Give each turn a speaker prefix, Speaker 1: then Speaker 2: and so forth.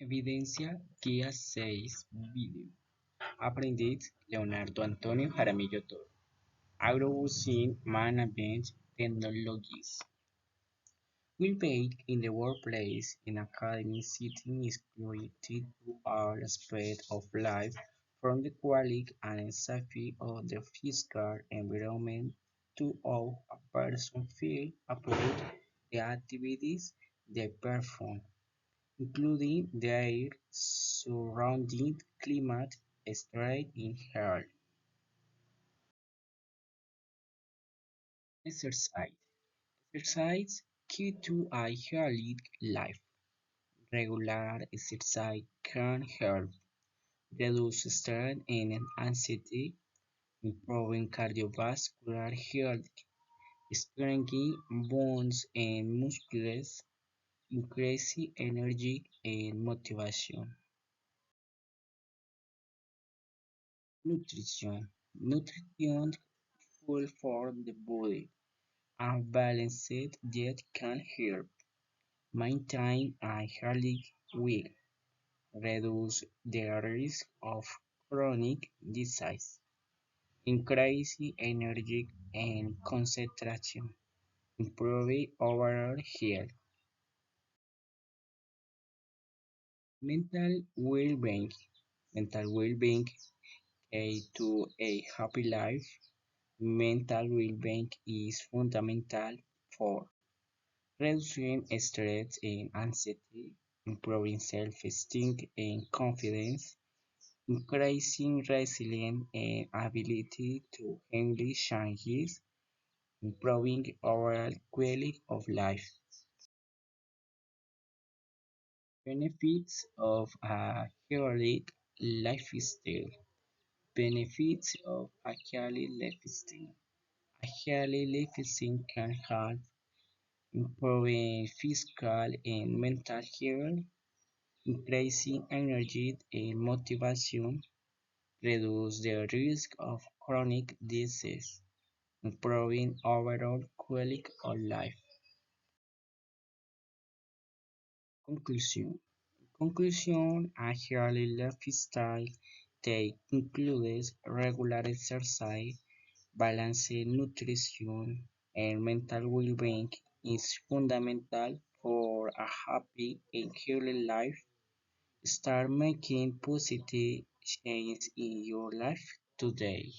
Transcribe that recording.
Speaker 1: Evidencia Guía 6 Video. Aprendiz Leonardo Antonio Jaramillo Toro. Agrobusing Management Technologies. Well-being in the workplace in academic setting is related to all aspects of life, from the quality and safety of the physical environment to how a person feels about the activities they perform, including their surrounding climate, stress in health. Exercise. Exercise key to a healthy life. Regular exercise can help reduce stress and anxiety, improving cardiovascular health, strengthening bones and muscles, increasing energy and motivation. Nutrition. Nutrition food for the body. A balanced diet can help maintain a healthy weight, reduce the risk of chronic disease, increase energy and concentration, improve overall health. Mental well-being. Mental well-being key to a happy life. Mental well-being is fundamental for reducing stress and anxiety, improving self-esteem and confidence, increasing resilience and ability to handle challenges, improving overall quality of life. Benefits of a healthy lifestyle. Benefits of a healthy lifestyle. A healthy lifestyle can help improving physical and mental health, increasing energy and motivation, reduce the risk of chronic disease, improving overall quality of life. Conclusion. Conclusion, a healthy lifestyle that includes regular exercise, balanced nutrition, and mental well-being is fundamental for a happy and healthy life. Start making positive change in your life today.